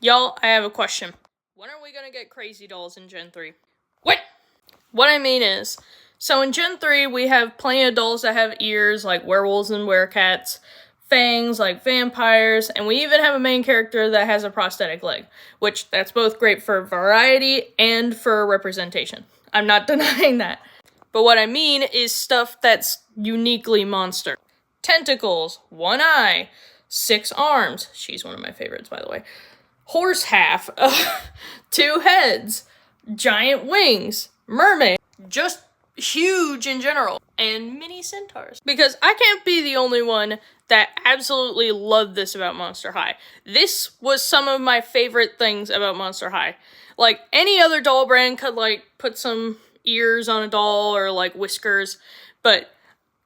Y'all, I have a question. When are we gonna get crazy dolls in Gen 3? What I mean is, so in Gen 3, we have plenty of dolls that have ears, like werewolves and werecats, fangs, like vampires, and we even have a main character that has a prosthetic leg, which that's both great for variety and for representation. I'm not denying that. But what I mean is stuff that's uniquely monster. Tentacles, one eye, 6 arms. She's one of my favorites, by the way. Horse half, 2 heads, giant wings, mermaid, just huge in general, and mini centaurs. Because I can't be the only one that absolutely loved this about Monster High. This was some of my favorite things about Monster High. Like, any other doll brand could, like, put some ears on a doll or, like, whiskers, but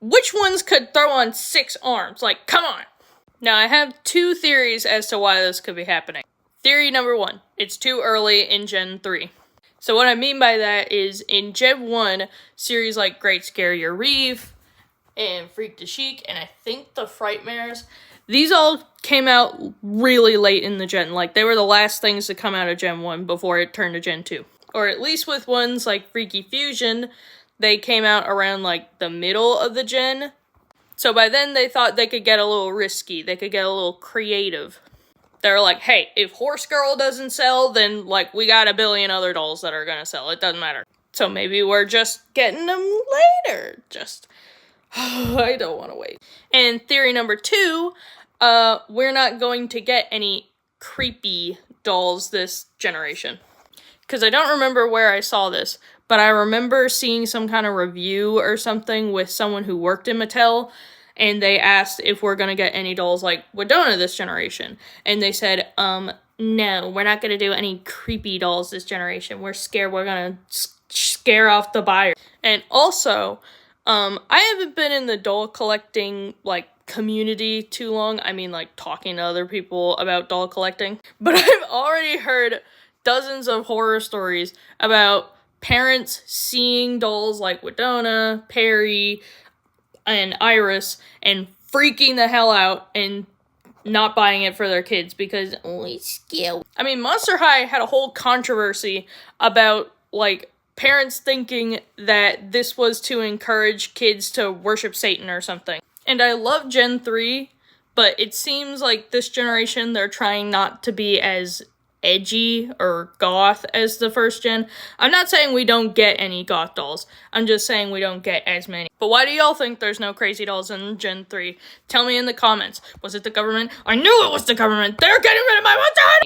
which ones could throw on 6 arms? Like, come on! Now, I have 2 theories as to why this could be happening. Theory number 1, it's too early in Gen 3. So what I mean by that is, in Gen 1, series like Great Scary Reef, and Freak the Chic, and I think the Frightmares, these all came out really late in the gen. Like, they were the last things to come out of Gen 1 before it turned to Gen 2. Or at least with ones like Freaky Fusion, they came out around, like, the middle of the gen. So by then, they thought they could get a little risky. They could get a little creative. They were like, hey, if Horse Girl doesn't sell, then, like, we got a billion other dolls that are gonna sell. It doesn't matter. So maybe we're just getting them later. I don't want to wait. And theory number 2, we're not going to get any creepy dolls this generation. Because I don't remember where I saw this, but I remember seeing some kind of review or something with someone who worked in Mattel, and they asked if we're going to get any dolls like Wedona this generation. And they said, no, we're not going to do any creepy dolls this generation. We're scared we're going to scare off the buyer. And also, I haven't been in the doll collecting, like, community too long. I mean, like, talking to other people about doll collecting. But I've already heard dozens of horror stories about parents seeing dolls like Wedona, Perry, and Iris, and freaking the hell out and not buying it for their kids because, oh, it's scary. I mean, Monster High had a whole controversy about, like, parents thinking that this was to encourage kids to worship Satan or something. And I love Gen 3, but it seems like this generation, they're trying not to be as edgy or goth as the first gen. I'm not saying we don't get any goth dolls. I'm just saying we don't get as many. But why do y'all think there's no crazy dolls in Gen 3? Tell me in the comments. Was it the government? I knew it was the government! They're getting rid of my Monster High